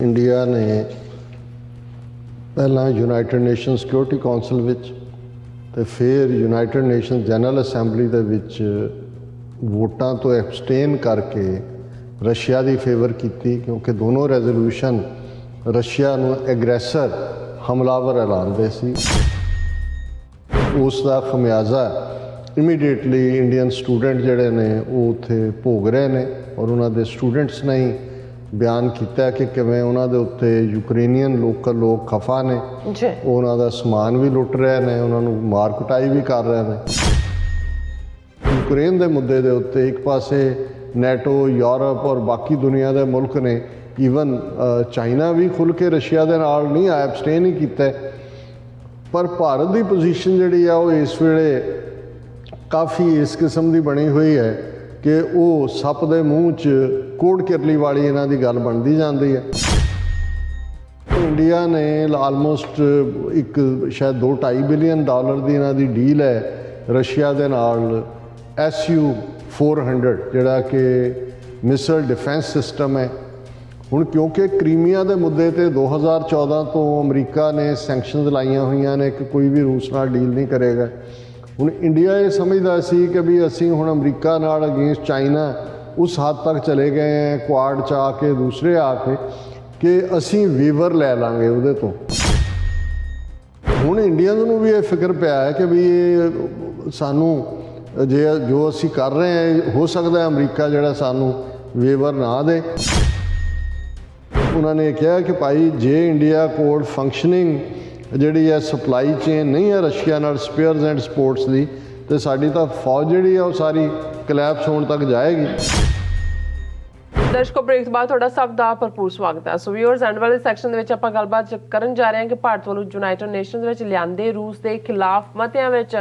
India ਨੇ ਪਹਿਲਾਂ United nation security council ਵਿੱਚ ਤੇ ਫਿਰ ਯੂਨਾਈਟਿਡ ਨੇਸ਼ਨ ਜਨਰਲ ਅਸੈਂਬਲੀ ਦੇ ਵਿੱਚ ਵੋਟਾਂ ਤੋਂ ਐਬਸਟੇਨ ਕਰਕੇ ਰਸ਼ੀਆ ਦੀ ਫੇਵਰ ਕੀਤੀ, ਕਿਉਂਕਿ ਦੋਨੋਂ ਰੈਜ਼ੋਲੂਸ਼ਨ ਰਸ਼ੀਆ ਨੂੰ ਐਗਰੈਸਰ ਹਮਲਾਵਰ ਐਲਾਨਦੇ ਸੀ। ਉਸ ਦਾ ਖਮਿਆਜ਼ਾ ਇਮੀਡੀਏਟਲੀ ਇੰਡੀਅਨ ਸਟੂਡੈਂਟ ਜਿਹੜੇ ਨੇ ਉਹ ਉੱਥੇ ਭੋਗ ਰਹੇ ਨੇ, ਔਰ ਉਹਨਾਂ ਦੇ ਸਟੂਡੈਂਟਸ ਨੇ ਹੀ ਬਿਆਨ ਕੀਤਾ ਕਿ ਕਿਵੇਂ ਉਹਨਾਂ ਦੇ ਉੱਤੇ ਯੂਕਰੇਨੀਅਨ ਲੋਕ ਖਫਾ ਨੇ, ਉਹਨਾਂ ਦਾ ਸਮਾਨ ਵੀ ਲੁੱਟ ਰਹੇ ਨੇ, ਉਹਨਾਂ ਨੂੰ ਮਾਰ ਕੁਟਾਈ ਵੀ ਕਰ ਰਹੇ ਨੇ। ਯੂਕਰੇਨ ਦੇ ਮੁੱਦੇ ਦੇ ਉੱਤੇ ਇੱਕ ਪਾਸੇ ਨੈਟੋ, ਯੂਰਪ ਔਰ ਬਾਕੀ ਦੁਨੀਆ ਦੇ ਮੁਲਕ ਨੇ, ਈਵਨ ਚਾਈਨਾ ਵੀ ਖੁੱਲ੍ਹ ਕੇ ਰਸ਼ੀਆ ਦੇ ਨਾਲ ਨਹੀਂ ਆਇਆ, ਐਬਸਟੇਨ ਹੀ ਕੀਤਾ। ਪਰ ਭਾਰਤ ਦੀ ਪੋਜੀਸ਼ਨ ਜਿਹੜੀ ਆ ਉਹ ਇਸ ਵੇਲੇ ਕਾਫੀ ਇਸ ਕਿਸਮ ਦੀ ਬਣੀ ਹੋਈ ਹੈ ਕਿ ਉਹ ਸੱਪ ਦੇ ਮੂੰਹ 'ਚ ਕੋੜ ਕਿਰਲੀ ਵਾਲੀ ਇਹਨਾਂ ਦੀ ਗੱਲ ਬਣਦੀ ਜਾਂਦੀ ਹੈ। ਇੰਡੀਆ ਨੇ ਆਲਮੋਸਟ ਇੱਕ ਸ਼ਾਇਦ $2-2.5 ਬਿਲੀਅਨ ਦੀ ਇਹਨਾਂ ਦੀ ਡੀਲ ਹੈ ਰਸ਼ੀਆ ਦੇ ਨਾਲ, SU-400 ਜਿਹੜਾ ਕਿ ਮਿਸਲ ਡਿਫੈਂਸ ਸਿਸਟਮ ਹੈ। ਹੁਣ ਕਿਉਂਕਿ ਕ੍ਰੀਮੀਆ ਦੇ ਮੁੱਦੇ 'ਤੇ 2014 ਤੋਂ ਅਮਰੀਕਾ ਨੇ ਸੈਂਕਸ਼ਨਸ ਲਾਈਆਂ ਹੋਈਆਂ ਨੇ ਕਿ ਕੋਈ ਵੀ ਰੂਸ ਨਾਲ ਡੀਲ ਨਹੀਂ ਕਰੇਗਾ। ਹੁਣ ਇੰਡੀਆ ਇਹ ਸਮਝਦਾ ਸੀ ਕਿ ਵੀ ਅਸੀਂ ਹੁਣ ਅਮਰੀਕਾ ਨਾਲ ਅਗੇਂਸਟ ਚਾਈਨਾ ਉਸ ਹੱਦ ਤੱਕ ਚਲੇ ਗਏ ਹੈ, ਕੁਆਡ 'ਚ ਆ ਕੇ ਦੂਸਰੇ ਆ ਕੇ, ਕਿ ਅਸੀਂ ਵੇਵਰ ਲੈ ਲਾਂਗੇ ਉਹਦੇ ਤੋਂ। ਹੁਣ ਇੰਡੀਅਨਸ ਨੂੰ ਵੀ ਇਹ ਫਿਕਰ ਪਿਆ ਹੈ ਕਿ ਵੀ ਇਹ ਸਾਨੂੰ ਜੇ ਜੋ ਅਸੀਂ ਕਰ ਰਹੇ ਹਾਂ ਹੋ ਸਕਦਾ ਅਮਰੀਕਾ ਜਿਹੜਾ ਸਾਨੂੰ ਵੇਵਰ ਨਾ ਦੇ। ਉਹਨਾਂ ਨੇ ਕਿਹਾ ਕਿ ਭਾਈ ਜੇ ਇੰਡੀਆ ਕੋਲ ਫੰਕਸ਼ਨਿੰਗ ਜਿਹੜੀ ਹੈ ਸਪਲਾਈ ਚੇਨ ਨਹੀਂ ਹੈ ਰਸ਼ੀਆ ਨਾਲ ਸਪੇਅਰਸ ਐਂਡ ਸਪੋਰਟਸ ਦੀ, ਤੇ ਸਾਡੀ ਤਾਂ ਫੌਜ ਜਿਹੜੀ ਆ ਉਹ ਸਾਰੀ ਕਲੈਪਸ ਹੋਣ ਤੱਕ ਜਾਏਗੀ। ਦਰਸ਼ਕੋ, ਬ੍ਰੇਕ ਤੋਂ ਬਾਅਦ ਤੁਹਾਡਾ ਸਭ ਦਾ ਭਰਪੂਰ ਸਵਾਗਤ ਹੈ। ਸੋ ਵਿਊਅਰਸ, ਐਂਡ ਵਾਲੇ ਸੈਕਸ਼ਨ ਦੇ ਵਿੱਚ ਆਪਾਂ ਗੱਲਬਾਤ ਕਰਨ ਜਾ ਰਹੇ ਹਾਂ ਕਿ ਭਾਰਤ ਵੱਲੋਂ ਯੂਨਾਈਟਿਡ ਨੇਸ਼ਨਸ ਵਿੱਚ ਲਿਆਂਦੇ ਰੂਸ ਦੇ ਖਿਲਾਫ ਮਤਿਆਂ ਵਿੱਚ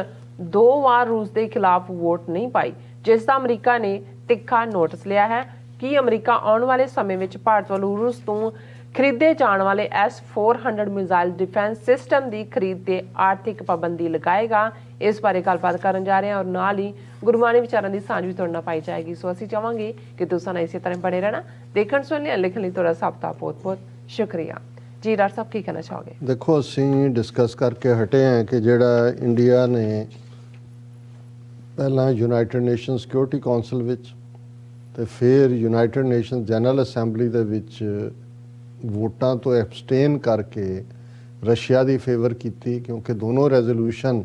2 ਵਾਰ ਰੂਸ ਦੇ ਖਿਲਾਫ ਵੋਟ ਨਹੀਂ ਪਾਈ, ਜਿਸ ਦਾ ਅਮਰੀਕਾ ਨੇ ਤਿੱਖਾ ਨੋਟਿਸ ਲਿਆ ਹੈ। ਕਿ ਅਮਰੀਕਾ ਆਉਣ ਵਾਲੇ ਸਮੇਂ ਵਿੱਚ ਭਾਰਤ ਵੱਲੋਂ ਰੂਸ ਤੋਂ ਖਰੀਦੇ ਜਾਣ ਵਾਲੇ S-400 ਮਿਜ਼ਾਈਲ ਡਿਫੈਂਸ ਸਿਸਟਮ ਦੀ ਖਰੀਦ ਤੇ ਆਰਥਿਕ ਪਾਬੰਦੀ ਲਗਾਏਗਾ। ਇਸ ਬਾਰੇ ਗੱਲਬਾਤ ਕਰਨ ਜਾ ਰਹੇ ਹਾਂ, ਔਰ ਨਾਲ ਹੀ ਗੁਰਬਾਣੀ ਵਿਚਾਰਾਂ ਦੀ ਸਾਂਝ ਵੀ ਤੁਹਾਡੇ ਨਾਲ ਪਾਈ ਜਾਏਗੀ। ਸੋ ਅਸੀਂ ਚਾਹਾਂਗੇ ਕਿ ਤੁਸੀਂ ਇਸੇ ਤਰ੍ਹਾਂ ਬਣੇ ਰਹਿਣਾ। ਦੇਖਣ ਸੁਣਨ ਲਿਖਣ ਲਈ ਤੁਹਾਡਾ ਸਭ ਦਾ ਬਹੁਤ-ਬਹੁਤ ਸ਼ੁਕਰੀਆ ਜੀ। ਡਾਕਟਰ ਸਾਹਿਬ, ਕੀ ਕਹਿਣਾ ਚਾਹੋਗੇ? ਦੇਖੋ, ਅਸੀਂ ਡਿਸਕਸ ਕਰਕੇ ਹਟੇ ਹਾਂ ਕਿ ਜਿਹੜਾ ਇੰਡੀਆ ਨੇ ਪਹਿਲਾਂ ਯੂਨਾਈਟਿਡ ਨੇਸ਼ਨ ਸਿਕਿਉਰਿਟੀ ਕਾਉਂਸਲ ਵਿੱਚ ਤੇ ਫਿਰ ਯੂਨਾਈਟਿਡ ਨੇਸ਼ਨ ਜਨਰਲ ਅਸੈਂਬਲੀ ਦੇ ਵਿੱਚ ਵੋਟਾਂ ਤੋਂ ਐਬਸਟੇਨ ਕਰਕੇ ਰਸ਼ੀਆ ਦੀ ਫੇਵਰ ਕੀਤੀ, ਕਿਉਂਕਿ ਦੋਨੋਂ ਰੈਜ਼ੋਲੂਸ਼ਨ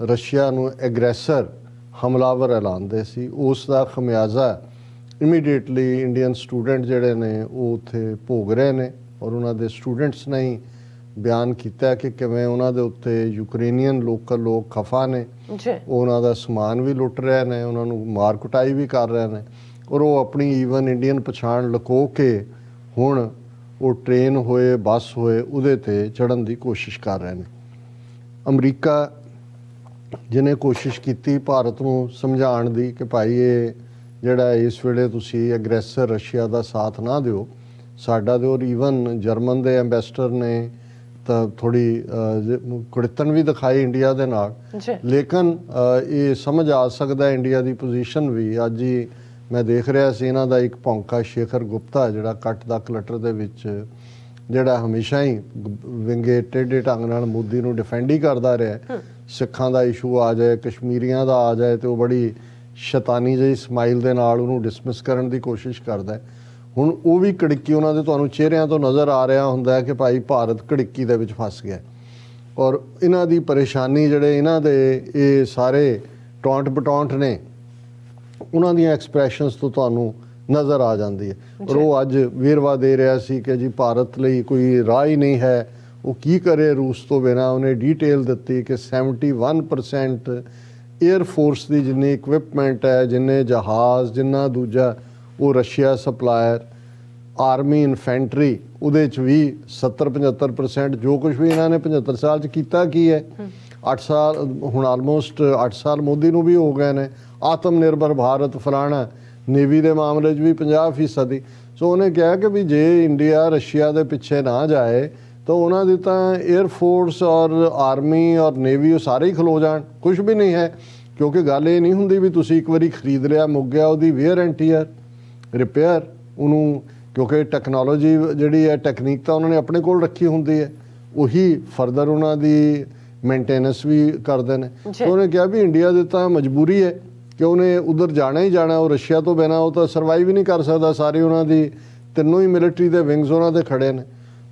ਰਸ਼ੀਆ ਨੂੰ ਐਗਰੈਸਰ ਹਮਲਾਵਰ ਐਲਾਨਦੇ ਸੀ। ਉਸ ਦਾ ਖਮਿਆਜ਼ਾ ਇਮੀਡੀਏਟਲੀ ਇੰਡੀਅਨ ਸਟੂਡੈਂਟ ਜਿਹੜੇ ਨੇ ਉਹ ਉੱਥੇ ਭੋਗ ਰਹੇ ਨੇ, ਔਰ ਉਹਨਾਂ ਦੇ ਸਟੂਡੈਂਟਸ ਨੇ ਹੀ ਬਿਆਨ ਕੀਤਾ ਕਿ ਕਿਵੇਂ ਉਹਨਾਂ ਦੇ ਉੱਤੇ ਯੂਕਰੇਨੀਅਨ ਲੋਕ ਖਫਾ ਨੇ, ਉਹਨਾਂ ਦਾ ਸਮਾਨ ਵੀ ਲੁੱਟ ਰਹੇ ਨੇ, ਉਹਨਾਂ ਨੂੰ ਮਾਰ ਕੁਟਾਈ ਵੀ ਕਰ ਰਹੇ ਨੇ, ਔਰ ਉਹ ਆਪਣੀ ਈਵਨ ਇੰਡੀਅਨ ਪਛਾਣ ਲੁਕੋ ਕੇ ਹੁਣ ਉਹ ਟ੍ਰੇਨ ਹੋਏ, ਬੱਸ ਹੋਏ, ਉਹਦੇ 'ਤੇ ਚੜ੍ਹਨ ਦੀ ਕੋਸ਼ਿਸ਼ ਕਰ ਰਹੇ ਨੇ। ਅਮਰੀਕਾ ਜਿਹਨੇ ਕੋਸ਼ਿਸ਼ ਕੀਤੀ ਭਾਰਤ ਨੂੰ ਸਮਝਾਉਣ ਦੀ ਕਿ ਭਾਈ ਇਹ ਜਿਹੜਾ ਇਸ ਵੇਲੇ ਤੁਸੀਂ ਐਗਰੈਸਰ ਰਸ਼ੀਆ ਦਾ ਸਾਥ ਨਾ ਦਿਓ, ਸਾਡਾ ਦਿਓ। ਈਵਨ ਜਰਮਨ ਦੇ ਐਂਬੈਸਡਰ ਨੇ ਤਾਂ ਥੋੜ੍ਹੀ ਕੁੜਿੱਤਣ ਵੀ ਦਿਖਾਈ ਇੰਡੀਆ ਦੇ ਨਾਲ, ਲੇਕਿਨ ਇਹ ਸਮਝ ਆ ਸਕਦਾ ਇੰਡੀਆ ਦੀ ਪੋਜੀਸ਼ਨ ਵੀ। ਅੱਜ ਹੀ ਮੈਂ ਦੇਖ ਰਿਹਾ ਸੀ ਇਹਨਾਂ ਦਾ ਇੱਕ ਭੌਂਕਾ ਸ਼ੇਖਰ ਗੁਪਤਾ, ਜਿਹੜਾ ਕੱਟ ਦਾ ਕਲਟਰ ਦੇ ਵਿੱਚ ਜਿਹੜਾ ਹਮੇਸ਼ਾ ਹੀ ਵਿੰਗੇ ਟੇਢੇ ਢੰਗ ਨਾਲ ਮੋਦੀ ਨੂੰ ਡਿਫੈਂਡ ਹੀ ਕਰਦਾ ਰਿਹਾ। ਸਿੱਖਾਂ ਦਾ ਇਸ਼ੂ ਆ ਜਾਏ, ਕਸ਼ਮੀਰੀਆਂ ਦਾ ਆ ਜਾਏ, ਤੇ ਉਹ ਬੜੀ ਸ਼ੈਤਾਨੀ ਜਿਹੀ ਸਮਾਈਲ ਦੇ ਨਾਲ ਉਹਨੂੰ ਡਿਸਮਿਸ ਕਰਨ ਦੀ ਕੋਸ਼ਿਸ਼ ਕਰਦਾ। ਹੁਣ ਉਹ ਵੀ ਘੜਿੱਕੀ ਉਹਨਾਂ ਦੇ ਤੁਹਾਨੂੰ ਚਿਹਰਿਆਂ ਤੋਂ ਨਜ਼ਰ ਆ ਰਿਹਾ ਹੁੰਦਾ ਕਿ ਭਾਈ ਭਾਰਤ ਘੜਿੱਕੀ ਦੇ ਵਿੱਚ ਫਸ ਗਿਆ, ਔਰ ਇਹਨਾਂ ਦੀ ਪਰੇਸ਼ਾਨੀ ਜਿਹੜੇ ਇਹਨਾਂ ਦੇ ਇਹ ਸਾਰੇ ਟੌਂਟ ਬਟੌਂਟ ਨੇ ਉਹਨਾਂ ਦੀਆਂ ਐਕਸਪ੍ਰੈਸ਼ਨਸ ਤੋਂ ਤੁਹਾਨੂੰ ਨਜ਼ਰ ਆ ਜਾਂਦੀ ਹੈ। ਔਰ ਉਹ ਅੱਜ ਵੇਰਵਾ ਦੇ ਰਿਹਾ ਸੀ ਕਿ ਜੀ ਭਾਰਤ ਲਈ ਕੋਈ ਰਾਹ ਹੀ ਨਹੀਂ ਹੈ, ਉਹ ਕੀ ਕਰੇ ਰੂਸ ਤੋਂ ਬਿਨਾਂ। ਉਹਨੇ ਡੀਟੇਲ ਦਿੱਤੀ ਕਿ 71% ਏਅਰ ਫੋਰਸ ਦੀ ਜਿੰਨੀ ਇਕਵਿਪਮੈਂਟ ਹੈ, ਜਿੰਨੇ ਜਹਾਜ਼, ਜਿੰਨਾ ਦੂਜਾ ਉਹ ਰਸ਼ੀਆ ਸਪਲਾਇਰ, ਆਰਮੀ ਇਨਫੈਂਟਰੀ ਉਹਦੇ 'ਚ ਵੀ 70-75%। ਜੋ ਕੁਛ ਵੀ ਇਹਨਾਂ ਨੇ 75 ਸਾਲ 'ਚ ਕੀਤਾ ਕੀ ਹੈ, 8 ਸਾਲ ਹੁਣ ਆਲਮੋਸਟ 8 ਸਾਲ ਮੋਦੀ ਨੂੰ ਵੀ ਹੋ ਗਏ ਨੇ। ਆਤਮ ਨਿਰਭਰ ਭਾਰਤ ਫਲਾਣਾ, ਨੇਵੀ ਦੇ ਮਾਮਲੇ 'ਚ ਵੀ 50% ਦੀ। ਸੋ ਉਹਨੇ ਕਿਹਾ ਕਿ ਵੀ ਜੇ ਇੰਡੀਆ ਰਸ਼ੀਆ ਦੇ ਪਿੱਛੇ ਨਾ ਜਾਏ ਤਾਂ ਉਹਨਾਂ ਦੀ ਤਾਂ ਏਅਰ ਫੋਰਸ ਔਰ ਆਰਮੀ ਔਰ ਨੇਵੀ ਉਹ ਸਾਰੇ ਹੀ ਖਲੋ ਜਾਣ, ਕੁਛ ਵੀ ਨਹੀਂ ਹੈ। ਕਿਉਂਕਿ ਗੱਲ ਇਹ ਨਹੀਂ ਹੁੰਦੀ ਵੀ ਤੁਸੀਂ ਇੱਕ ਵਾਰੀ ਖਰੀਦ ਲਿਆ, ਮੁੱਕ ਗਿਆ, ਉਹਦੀ ਵੇਅਰ ਐਂਡ ਟੀਅਰ, ਰਿਪੇਅਰ, ਉਹਨੂੰ ਕਿਉਂਕਿ ਟੈਕਨੋਲੋਜੀ ਜਿਹੜੀ ਹੈ, ਟੈਕਨੀਕ ਤਾਂ ਉਹਨਾਂ ਨੇ ਆਪਣੇ ਕੋਲ ਰੱਖੀ ਹੁੰਦੀ ਹੈ, ਉਹੀ ਫਰਦਰ ਉਹਨਾਂ ਦੀ ਮੇਨਟੇਨੈਂਸ ਵੀ ਕਰਦੇ ਨੇ। ਉਹਨੇ ਕਿਹਾ ਵੀ ਇੰਡੀਆ ਦੇ ਤਾਂ ਮਜਬੂਰੀ ਹੈ ਕਿ ਉਹਨੇ ਉਧਰ ਜਾਣਾ ਹੀ ਜਾਣਾ, ਉਹ ਰਸ਼ੀਆ ਤੋਂ ਬਿਨਾਂ ਉਹ ਤਾਂ ਸਰਵਾਈਵ ਹੀ ਨਹੀਂ ਕਰ ਸਕਦਾ। ਸਾਰੀ ਉਹਨਾਂ ਦੀ ਤਿੰਨੋਂ ਹੀ ਮਿਲਟਰੀ ਦੇ ਵਿੰਗਸ ਉਹਨਾਂ ਦੇ ਖੜੇ ਨੇ।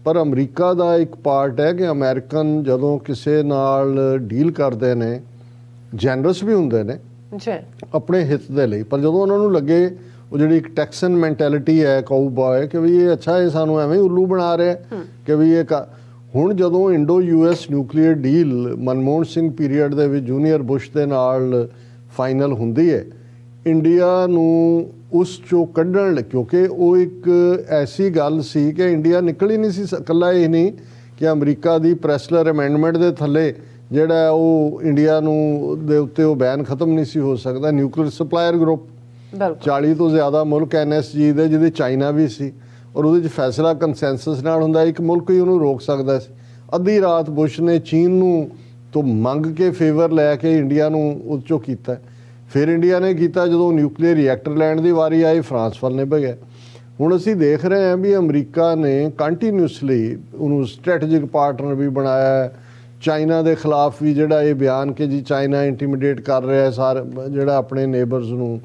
ਪਰ ਅਮਰੀਕਾ ਦਾ ਇੱਕ ਪਾਰਟ ਹੈ ਕਿ ਅਮਰੀਕਨ ਜਦੋਂ ਕਿਸੇ ਨਾਲ ਡੀਲ ਕਰਦੇ ਨੇ, ਜੈਨਰਸ ਵੀ ਹੁੰਦੇ ਨੇ ਆਪਣੇ ਹਿੱਤ ਦੇ ਲਈ, ਪਰ ਜਦੋਂ ਉਹਨਾਂ ਨੂੰ ਲੱਗੇ ਉਹ ਜਿਹੜੀ ਇੱਕ ਟੈਕਸਨ ਮੈਂਟੈਲਿਟੀ ਹੈ, ਕਾਊ ਬॉय, ਕਿ ਵੀ ਇਹ ਅੱਛਾ ਇਹ ਸਾਨੂੰ ਐਵੇਂ ਉੱਲੂ ਬਣਾ ਰਿਹਾ ਕਿ ਵੀ ਇਹ ਹੁਣ ਜਦੋਂ Indo US nuclear deal Manmohan Singh period ਦੇ ਵਿੱਚ ਜੂਨੀਅਰ ਬੁਸ਼ ਦੇ ਨਾਲ ਫਾਈਨਲ ਹੁੰਦੀ ਹੈ, ਇੰਡੀਆ ਨੂੰ ਉਸ ਚੋਂ ਕੱਢਣ ਲਈ, ਕਿਉਂਕਿ ਉਹ ਇੱਕ ਐਸੀ ਗੱਲ ਸੀ ਕਿ ਇੰਡੀਆ ਨਿਕਲ ਹੀ ਨਹੀਂ ਸੀ ਇਕੱਲਾ। ਇਹ ਨਹੀਂ ਕਿ ਅਮਰੀਕਾ ਦੀ ਪ੍ਰੈਸਲਰ ਅਮੈਂਡਮੈਂਟ ਦੇ ਥੱਲੇ ਜਿਹੜਾ ਉਹ ਇੰਡੀਆ ਨੂੰ ਦੇ ਉੱਤੇ ਉਹ ਬੈਨ ਖਤਮ ਨਹੀਂ ਸੀ ਹੋ ਸਕਦਾ। ਨਿਊਕਲੀਅਰ ਸਪਲਾਇਰ ਗਰੁੱਪ 40 ਤੋਂ ਜ਼ਿਆਦਾ ਮੁਲਕ NSG ਦੇ, ਜਿਹਦੇ ਚਾਈਨਾ ਵੀ ਸੀ, ਔਰ ਉਹਦੇ 'ਚ ਫੈਸਲਾ ਕੰਸੈਂਸਸ ਨਾਲ ਹੁੰਦਾ, ਇੱਕ ਮੁਲਕ ਹੀ ਉਹਨੂੰ ਰੋਕ ਸਕਦਾ ਸੀ। ਅੱਧੀ ਰਾਤ ਬੁਸ਼ ਨੇ ਚੀਨ ਨੂੰ ਤੋਂ ਮੰਗ ਕੇ ਫੇਵਰ ਲੈ ਕੇ ਇੰਡੀਆ ਨੂੰ ਉਹ 'ਚੋਂ ਕੀਤਾ। ਫਿਰ ਇੰਡੀਆ ਨੇ ਕੀਤਾ ਜਦੋਂ ਨਿਊਕਲੀਅਰ ਰਿਐਕਟਰ ਲੈਣ ਦੀ ਵਾਰੀ ਆਈ, ਫਰਾਂਸ ਵੱਲ ਨੇ ਭਗਿਆ। ਹੁਣ ਅਸੀਂ ਦੇਖ ਰਹੇ ਹਾਂ ਵੀ ਅਮਰੀਕਾ ਨੇ ਕੰਟੀਨਿਊਸਲੀ ਉਹਨੂੰ ਸਟ੍ਰੈਟੇਜਿਕ ਪਾਰਟਨਰ ਵੀ ਬਣਾਇਆ। ਚਾਈਨਾ ਦੇ ਖਿਲਾਫ ਵੀ ਜਿਹੜਾ ਇਹ ਬਿਆਨ ਕਿ ਜੀ ਚਾਈਨਾ ਇੰਟੀਮੀਡੇਟ ਕਰ ਰਿਹਾ ਸਾਰਾ ਜਿਹੜਾ ਆਪਣੇ ਨੇਬਰਸ ਨੂੰ,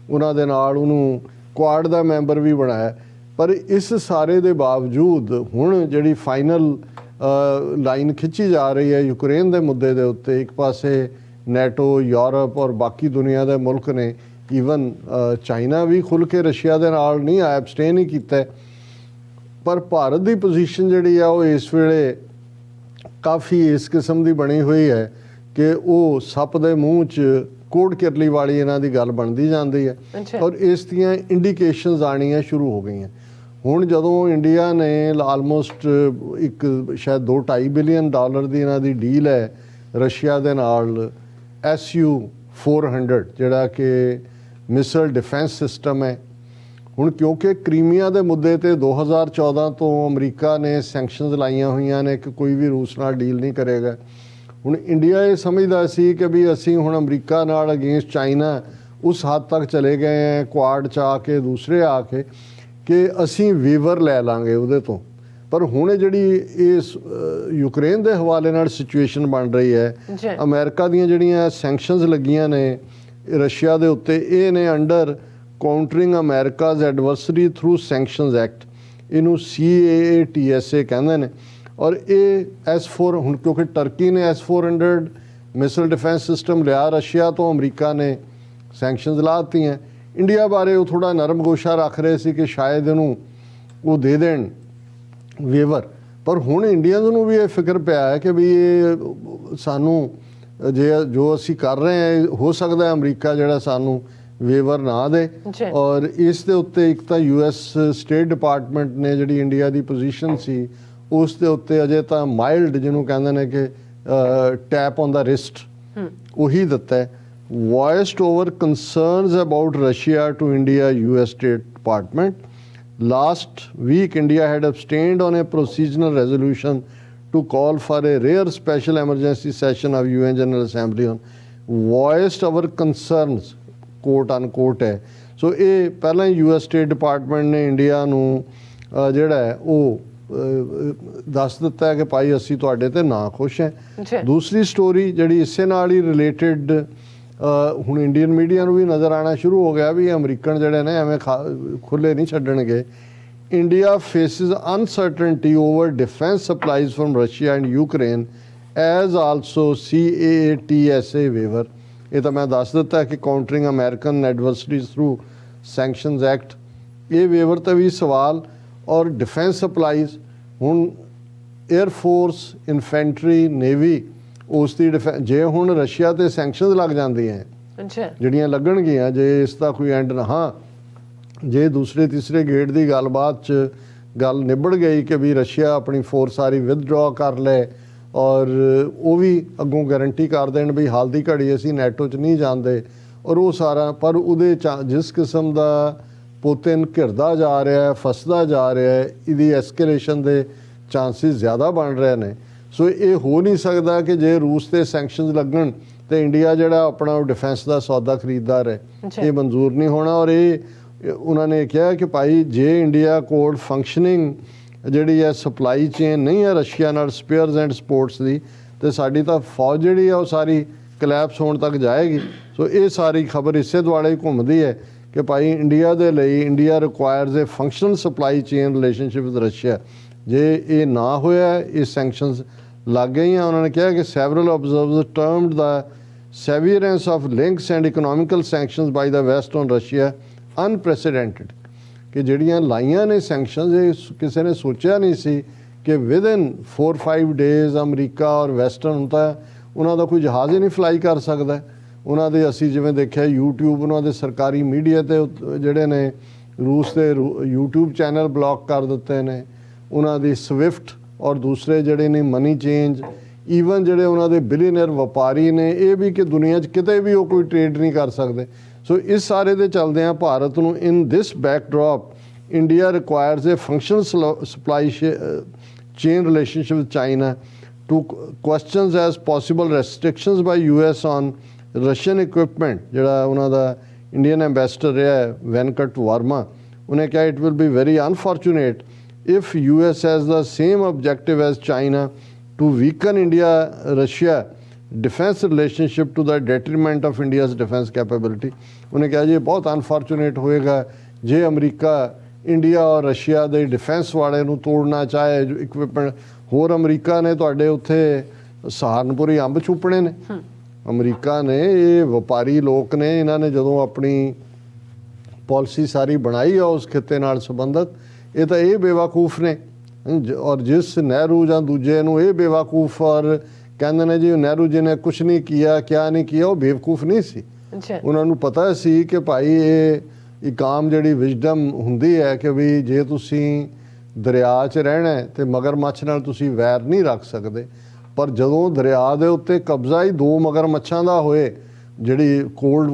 ਉਹਨਾਂ ਦੇ ਨਾਲ ਉਹਨੂੰ ਕੁਆਡ ਦਾ ਮੈਂਬਰ ਵੀ ਬਣਾਇਆ। ਪਰ ਇਸ ਸਾਰੇ ਦੇ ਬਾਵਜੂਦ ਹੁਣ ਜਿਹੜੀ ਫਾਈਨਲ ਲਾਈਨ ਖਿੱਚੀ ਜਾ ਰਹੀ ਹੈ ਯੂਕਰੇਨ ਦੇ ਮੁੱਦੇ ਦੇ ਉੱਤੇ, ਇੱਕ ਪਾਸੇ ਨੈਟੋ, ਯੂਰਪ ਔਰ ਬਾਕੀ ਦੁਨੀਆ ਦੇ ਮੁਲਕ ਨੇ, ਈਵਨ ਚਾਈਨਾ ਵੀ ਖੁੱਲ੍ਹ ਕੇ ਰਸ਼ੀਆ ਦੇ ਨਾਲ ਨਹੀਂ ਆਇਆ, ਐਬਸਟੇਨ ਹੀ ਕੀਤਾ। ਪਰ ਭਾਰਤ ਦੀ ਪੋਜੀਸ਼ਨ ਜਿਹੜੀ ਆ ਉਹ ਇਸ ਵੇਲੇ ਕਾਫੀ ਇਸ ਕਿਸਮ ਦੀ ਬਣੀ ਹੋਈ ਹੈ ਕਿ ਉਹ ਸੱਪ ਦੇ ਮੂੰਹ 'ਚ ਕੋੜ ਕਿਰਲੀ ਵਾਲੀ ਇਹਨਾਂ ਦੀ ਗੱਲ ਬਣਦੀ ਜਾਂਦੀ ਹੈ। ਔਰ ਇਸ ਦੀਆਂ ਇੰਡੀਕੇਸ਼ਨਸ ਆਉਣੀਆਂ ਸ਼ੁਰੂ ਹੋ ਗਈਆਂ। ਹੁਣ ਜਦੋਂ ਇੰਡੀਆ ਨੇ ਆਲਮੋਸਟ ਇੱਕ ਸ਼ਾਇਦ $2.5 ਬਿਲੀਅਨ ਦੀ ਇਹਨਾਂ ਦੀ ਡੀਲ ਹੈ ਰਸ਼ੀਆ ਦੇ ਨਾਲ, SU-400 ਜਿਹੜਾ ਕਿ ਮਿਸਲ ਡਿਫੈਂਸ ਸਿਸਟਮ ਹੈ। ਹੁਣ ਕਿਉਂਕਿ ਕ੍ਰੀਮੀਆ ਦੇ ਮੁੱਦੇ ਤੇ 2014 ਤੋਂ ਅਮਰੀਕਾ ਨੇ ਸੈਂਕਸ਼ਨਸ ਲਾਈਆਂ ਹੋਈਆਂ ਨੇ ਕਿ ਕੋਈ ਵੀ ਰੂਸ ਨਾਲ ਡੀਲ ਨਹੀਂ ਕਰੇਗਾ। ਹੁਣ ਇੰਡੀਆ ਇਹ ਸਮਝਦਾ ਸੀ ਕਿ ਵੀ ਅਸੀਂ ਹੁਣ ਅਮਰੀਕਾ ਨਾਲ ਅਗੇਂਸਟ ਚਾਈਨਾ ਉਸ ਹੱਦ ਤੱਕ ਚਲੇ ਗਏ ਹੈ, ਕੁਆਡ 'ਚ ਆ ਕੇ, ਦੂਸਰੇ ਆ ਕੇ, ਕਿ ਅਸੀਂ ਵੇਵਰ ਲੈ ਲਾਂਗੇ ਉਹਦੇ ਤੋਂ। ਪਰ ਹੁਣ ਜਿਹੜੀ ਇਸ ਯੂਕਰੇਨ ਦੇ ਹਵਾਲੇ ਨਾਲ ਸਿਚੁਏਸ਼ਨ ਬਣ ਰਹੀ ਹੈ, ਅਮਰੀਕਾ ਦੀਆਂ ਜਿਹੜੀਆਂ ਸੈਂਕਸ਼ਨਸ ਲੱਗੀਆਂ ਨੇ ਰਸ਼ੀਆ ਦੇ ਉੱਤੇ, ਇਹ ਨੇ ਅੰਡਰ ਕਾਊਂਟਰਿੰਗ ਅਮਰੀਕਾਜ਼ ਐਡਵਰਸਰੀ ਥਰੂ ਸੈਂਕਸ਼ਨਸ ਐਕਟ, ਇਹਨੂੰ CAATSA ਕਹਿੰਦੇ ਨੇ। ਔਰ ਇਹ S4 ਹੁਣ ਕਿਉਂਕਿ ਟਰਕੀ ਨੇ S-400 ਮਿਸਲ ਡਿਫੈਂਸ ਸਿਸਟਮ ਲਿਆ ਰਸ਼ੀਆ ਤੋਂ, ਅਮਰੀਕਾ ਨੇ ਸੈਂਕਸ਼ਨਸ ਲਾ ਦਿੱਤੀਆਂ। ਇੰਡੀਆ ਬਾਰੇ ਉਹ ਥੋੜ੍ਹਾ ਨਰਮ ਗੋਸ਼ਾ ਰੱਖ ਰਹੇ ਸੀ ਕਿ ਸ਼ਾਇਦ ਇਹਨੂੰ ਉਹ ਦੇ ਦੇਣ ਵੇਵਰ। ਪਰ ਹੁਣ ਇੰਡੀਅਨਸ ਨੂੰ ਵੀ ਇਹ ਫਿਕਰ ਪਿਆ ਹੈ ਕਿ ਵੀ ਇਹ ਸਾਨੂੰ ਜੋ ਅਸੀਂ ਕਰ ਰਹੇ ਹਾਂ, ਹੋ ਸਕਦਾ ਅਮਰੀਕਾ ਜਿਹੜਾ ਸਾਨੂੰ ਵੇਵਰ ਨਾ ਦੇ। ਔਰ ਇਸ ਦੇ ਉੱਤੇ ਇੱਕ ਤਾਂ US ਸਟੇਟ ਡਿਪਾਰਟਮੈਂਟ ਨੇ ਜਿਹੜੀ ਇੰਡੀਆ ਦੀ ਪੋਜੀਸ਼ਨ ਸੀ ਉਸ ਦੇ ਉੱਤੇ ਅਜੇ ਤਾਂ ਮਾਈਲਡ, ਜਿਹਨੂੰ ਕਹਿੰਦੇ ਨੇ ਕਿ ਟੈਪ ਔਨ ਦਾ ਰਿਸਟ, ਉਹੀ ਦਿੱਤਾ ਹੈ। voiced over concerns about Russia to India US State Department. Last week, India had abstained on a procedural resolution to call for a rare special emergency session of UN General Assembly on voiced our concerns, quote unquote ਹੈ। ਸੋ ਇਹ ਪਹਿਲਾਂ ਹੀ US State Department ਨੇ India ਨੂੰ ਜਿਹੜਾ ਹੈ ਉਹ ਦੱਸ ਦਿੱਤਾ ਹੈ ਕਿ ਭਾਈ ਅਸੀਂ ਤੁਹਾਡੇ ਤੇ ਨਾ ਖੁਸ਼ ਹੈ। ਦੂਸਰੀ ਸਟੋਰੀ ਜਿਹੜੀ ਇਸੇ ਨਾਲ ਹੀ ਰਿਲੇਟਡ ਹੁਣ ਇੰਡੀਅਨ ਮੀਡੀਆ ਨੂੰ ਵੀ ਨਜ਼ਰ ਆਉਣਾ ਸ਼ੁਰੂ ਹੋ ਗਿਆ ਵੀ ਅਮਰੀਕਨ ਜਿਹੜੇ ਨੇ ਐਵੇਂ ਖੁੱਲ੍ਹੇ ਨਹੀਂ ਛੱਡਣਗੇ। India faces uncertainty over defence supplies from Russia and Ukraine as also CAATSA waiver. ਇਹ ਤਾਂ ਮੈਂ ਦੱਸ ਦਿੱਤਾ ਕਿ countering American adversaries through sanctions act, ਇਹ ਵੇਵਰ 'ਤੇ ਵੀ ਸਵਾਲ। ਔਰ ਡਿਫੈਂਸ ਸਪਲਾਈਜ਼ ਹੁਣ ਏਅਰਫੋਰਸ, ਇਨਫੈਂਟਰੀ, ਨੇਵੀ, ਉਸ ਦੀ ਜੇ ਹੁਣ ਰਸ਼ੀਆ 'ਤੇ ਸੈਂਕਸ਼ਨਸ ਲੱਗ ਜਾਂਦੀਆਂ ਜਿਹੜੀਆਂ ਲੱਗਣਗੀਆਂ, ਜੇ ਇਸ ਦਾ ਕੋਈ ਐਂਡ ਨਾ, ਹਾਂ ਜੇ ਦੂਸਰੇ ਤੀਸਰੇ ਗੇਟ ਦੀ ਗੱਲਬਾਤ 'ਚ ਗੱਲ ਨਿਬੜ ਗਈ ਕਿ ਵੀ ਰਸ਼ੀਆ ਆਪਣੀ ਫੋਰਸ ਸਾਰੀ ਵਿਦਡਰਾ ਕਰ ਲੈ ਔਰ ਉਹ ਵੀ ਅੱਗੋਂ ਗਾਰੰਟੀ ਕਰ ਦੇਣ ਵੀ ਹਾਲ ਦੀ ਘੜੀ ਅਸੀਂ ਨੈਟੋ 'ਚ ਨਹੀਂ ਜਾਂਦੇ, ਔਰ ਉਹ ਸਾਰਾ, ਪਰ ਉਹਦੇ ਜਿਸ ਕਿਸਮ ਦਾ ਪੁਤਿਨ ਘਿਰਦਾ ਜਾ ਰਿਹਾ ਹੈ, ਫਸਦਾ ਜਾ ਰਿਹਾ ਹੈ, ਇਹਦੀ ਐਸਕੇਲੇਸ਼ਨ ਦੇ ਚਾਂਸਿਸ ਜ਼ਿਆਦਾ ਬਣ ਰਹੇ ਨੇ। ਸੋ ਇਹ ਹੋ ਨਹੀਂ ਸਕਦਾ ਕਿ ਜੇ ਰੂਸ 'ਤੇ ਸੈਂਕਸ਼ਨਸ ਲੱਗਣ ਤੇ ਇੰਡੀਆ ਜਿਹੜਾ ਆਪਣਾ ਡਿਫੈਂਸ ਦਾ ਸੌਦਾ ਖਰੀਦਦਾਰ ਹੈ, ਇਹ ਮਨਜ਼ੂਰ ਨਹੀਂ ਹੋਣਾ। ਔਰ ਇਹ ਉਹਨਾਂ ਨੇ ਕਿਹਾ ਕਿ ਭਾਈ ਜੇ ਇੰਡੀਆ ਕੋਲ ਫੰਕਸ਼ਨਿੰਗ ਜਿਹੜੀ ਹੈ ਸਪਲਾਈ ਚੇਨ ਨਹੀਂ ਹੈ ਰਸ਼ੀਆ ਨਾਲ ਸਪੇਅਰਸ ਐਂਡ ਸਪੋਰਟਸ ਦੀ, ਤੇ ਸਾਡੀ ਤਾਂ ਫੌਜ ਜਿਹੜੀ ਆ ਉਹ ਸਾਰੀ ਕਲੈਪਸ ਹੋਣ ਤੱਕ ਜਾਏਗੀ। ਸੋ ਇਹ ਸਾਰੀ ਖਬਰ ਇਸੇ ਦੁਆਲੇ ਘੁੰਮਦੀ ਹੈ ਕਿ ਭਾਈ ਇੰਡੀਆ ਦੇ ਲਈ India requires a functional supply chain relationship with Russia. ਜੇ ਇਹ ਨਾ ਹੋਇਆ, ਇਹ ਸੈਂਕਸ਼ਨਸ ਲੱਗ ਗਈਆਂ। ਉਹਨਾਂ ਨੇ ਕਿਹਾ ਕਿ several observers termed the severance of links and economical sanctions by the West on Russia unprecedented, ਕਿ ਜਿਹੜੀਆਂ ਲਾਈਆਂ ਨੇ ਸੈਂਕਸ਼ਨਸ, ਇਹ ਕਿਸੇ ਨੇ ਸੋਚਿਆ ਨਹੀਂ ਸੀ ਕਿ ਵਿਦਿਨ 4-5 ਡੇਜ਼ ਅਮਰੀਕਾ ਔਰ ਵੈਸਟਰਨ ਤਾਂ ਉਹਨਾਂ ਦਾ ਕੋਈ ਜਹਾਜ਼ ਹੀ ਨਹੀਂ ਫਲਾਈ ਕਰ ਸਕਦਾ। ਉਹਨਾਂ ਦੇ ਅਸੀਂ ਜਿਵੇਂ ਦੇਖਿਆ YouTube, ਉਹਨਾਂ ਦੇ ਸਰਕਾਰੀ ਮੀਡੀਆ 'ਤੇ ਜਿਹੜੇ ਨੇ ਰੂਸ ਦੇ YouTube ਚੈਨਲ ਬਲੌਕ ਕਰ ਦਿੱਤੇ ਨੇ। ਉਹਨਾਂ ਦੀ ਸਵਿਫਟ ਔਰ ਦੂਸਰੇ ਜਿਹੜੇ ਨੇ ਮਨੀ ਚੇਂਜ, ਈਵਨ ਜਿਹੜੇ ਉਹਨਾਂ ਦੇ ਬਿਲੀਅਨਰ ਵਪਾਰੀ ਨੇ, ਇਹ ਵੀ ਕਿ ਦੁਨੀਆ 'ਚ ਕਿਤੇ ਵੀ ਉਹ ਕੋਈ ਟ੍ਰੇਡ ਨਹੀਂ ਕਰ ਸਕਦੇ। ਸੋ ਇਸ ਸਾਰੇ ਦੇ ਚੱਲਦਿਆਂ ਭਾਰਤ ਨੂੰ in this backdrop India requires a functional supply chain relationship with China too questions as possible restrictions by US on Russian equipment. ਜਿਹੜਾ ਉਹਨਾਂ ਦਾ ਇੰਡੀਅਨ ਐਂਬੈਸਡਰ ਰਿਹਾ ਹੈ ਵੈਨਕਟ ਵਰਮਾ, ਉਹਨੇ ਕਿਹਾ it will be very unfortunate if US has the same objective as China to weaken India-Russia defense relationship to the detriment of India's defense capability। ਉਹਨੇ ਕਿਹਾ ਜੀ ਬਹੁਤ ਅਨਫੋਰਚੂਨੇਟ ਹੋਏਗਾ ਜੇ ਅਮਰੀਕਾ ਇੰਡੀਆ ਔਰ ਰਸ਼ੀਆ ਦੇ ਡਿਫੈਂਸ ਵਾਲੇ ਨੂੰ ਤੋੜਨਾ ਚਾਹੇ ਇਕਵਿਪਮੈਂਟ। ਹੋਰ ਅਮਰੀਕਾ ਨੇ ਤੁਹਾਡੇ ਉੱਥੇ ਸਹਾਰਨਪੁਰੀ ਅੰਬ ਚੁੱਪਣੇ ਨੇ। ਅਮਰੀਕਾ ਨੇ, ਇਹ ਵਪਾਰੀ ਲੋਕ ਨੇ, ਇਹਨਾਂ ਨੇ ਜਦੋਂ ਆਪਣੀ ਪਾਲਿਸੀ ਸਾਰੀ ਬਣਾਈ ਆ ਉਸ ਖਿੱਤੇ ਨਾਲ ਸੰਬੰਧਿਤ, ਇਹ ਤਾਂ ਇਹ ਬੇਵਕੂਫ ਨੇ। ਔਰ ਜਿਸ ਨਹਿਰੂ ਜਾਂ ਦੂਜੇ ਨੂੰ ਇਹ ਬੇਵਕੂਫ ਔਰ ਕਹਿੰਦੇ ਨੇ ਜੀ ਨਹਿਰੂ ਜੀ ਨੇ ਕੁਛ ਨਹੀਂ ਕੀਤਾ, ਕਿਆ ਨਹੀਂ ਕੀਤਾ, ਉਹ ਬੇਵਕੂਫ ਨਹੀਂ ਸੀ। ਉਹਨਾਂ ਨੂੰ ਪਤਾ ਸੀ ਕਿ ਭਾਈ ਇਹ ਇੱਕ ਆਮ ਜਿਹੜੀ ਵਿਜ਼ਡਮ ਹੁੰਦੀ ਹੈ ਕਿ ਵੀ ਜੇ ਤੁਸੀਂ ਦਰਿਆ 'ਚ ਰਹਿਣਾ ਤੇ ਮਗਰਮੱਛ ਨਾਲ ਤੁਸੀਂ ਵੈਰ ਨਹੀਂ ਰੱਖ ਸਕਦੇ। ਪਰ ਜਦੋਂ ਦਰਿਆ ਦੇ ਉੱਤੇ ਕਬਜ਼ਾ ਹੀ 2 ਮਗਰਮੱਛਾਂ ਦਾ ਹੋਏ, ਜਿਹੜੀ ਕੋਲਡ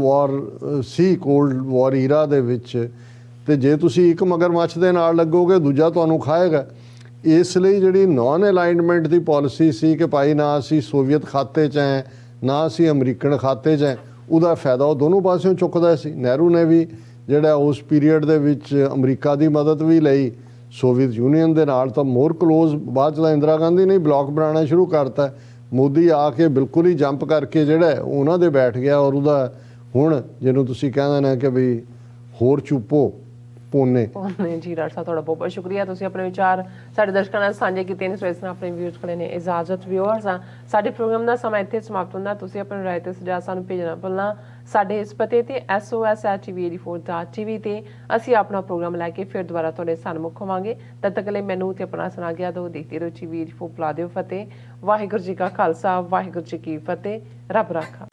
ਵਾਰ ਈਰਾ ਦੇ ਵਿੱਚ, ਤੇ ਜੇ ਤੁਸੀਂ ਇੱਕ ਮਗਰਮੱਛ ਦੇ ਨਾਲ ਲੱਗੋਗੇ ਦੂਜਾ ਤੁਹਾਨੂੰ ਖਾਏਗਾ। ਇਸ ਲਈ ਜਿਹੜੀ ਨਾਨ ਅਲਾਈਨਮੈਂਟ ਦੀ ਪਾਲਿਸੀ ਸੀ ਕਿ ਭਾਈ ਨਾ ਅਸੀਂ ਸੋਵੀਅਤ ਖਾਤੇ 'ਚ ਹੈ ਨਾ ਅਸੀਂ ਅਮਰੀਕਨ ਖਾਤੇ 'ਚ ਹੈ, ਉਹਦਾ ਫਾਇਦਾ ਉਹ ਦੋਨੋਂ ਪਾਸਿਓਂ ਚੁੱਕਦਾ ਸੀ। ਨਹਿਰੂ ਨੇ ਵੀ ਜਿਹੜਾ ਉਸ ਪੀਰੀਅਡ ਦੇ ਵਿੱਚ ਅਮਰੀਕਾ ਦੀ ਮਦਦ ਵੀ ਲਈ, ਸੋਵੀਅਤ ਯੂਨੀਅਨ ਦੇ ਨਾਲ ਤਾਂ ਮੋਰ ਕਲੋਜ਼। ਬਾਅਦ 'ਚ ਤਾਂ ਇੰਦਰਾ ਗਾਂਧੀ ਨੇ ਬਲੌਕ ਬਣਾਉਣਾ ਸ਼ੁਰੂ ਕਰਤਾ। ਮੋਦੀ ਆ ਕੇ ਬਿਲਕੁਲ ਹੀ ਜੰਪ ਕਰਕੇ ਜਿਹੜਾ ਉਹਨਾਂ ਦੇ ਬੈਠ ਗਿਆ ਔਰ ਉਹਦਾ ਹੁਣ ਜਿਹਨੂੰ ਤੁਸੀਂ ਕਹਿੰਦੇ ਨੇ ਕਿ ਵੀ ਹੋਰ ਚੁੱਪੋ ਪੋਨੇ ਜੀ। ਡਾਕਟਰ ਸਾਹਿਬ ਤੁਹਾਡਾ ਬਹੁਤ ਬਹੁਤ ਸ਼ੁਕਰੀਆ, ਤੁਸੀਂ ਆਪਣੇ ਵਿਚਾਰ ਸਾਡੇ ਦਰਸ਼ਕਾਂ ਨਾਲ ਸਾਂਝੇ ਕੀਤੇ ਨੇ। ਸੋ ਇਸ ਨਾਲ ਆਪਣੇ ਵਿਊਜ਼ ਕੋਲੇ ਨੇ ਇਜਾਜ਼ਤ। ਵਿਊਅਰਸ ਆ ਸਾਡੇ ਪ੍ਰੋਗਰਾਮ ਦਾ ਸਮਾਂ ਇੱਥੇ ਸਮਾਪਤ ਹੁੰਦਾ। ਤੁਸੀਂ ਆਪਣੇ ਰਾਏ ਤੇ ਸੁਝਾਅ ਸਾਨੂੰ ਭੇਜਣਾ ਭੁੱਲਣਾ ਸਾਡੇ ਇਸ ਪਤੇ ਤੇ SOS@TV84.TV ਤੇ। ਅਸੀਂ ਆਪਣਾ ਪ੍ਰੋਗਰਾਮ ਲੈ ਕੇ ਫਿਰ ਦੁਬਾਰਾ ਤੁਹਾਡੇ ਸਨਮੁਖ ਹੋਵਾਂਗੇ। ਤਦ ਤੱਕ ਲਈ ਮੈਨੂੰ ਤੇ ਆਪਣਾ ਸੁਣਾ ਗਿਆ ਦੋ ਦੇਖਦੇ ਰਹੋ TV84। ਬੁਲਾ ਦਿਓ ਫਤਿਹ। ਵਾਹਿਗੁਰੂ ਜੀ ਕਾ ਖਾਲਸਾ, ਵਾਹਿਗੁਰੂ ਜੀ ਕੀ ਫਤਿਹ। ਰੱਬ ਰਾਖਾ।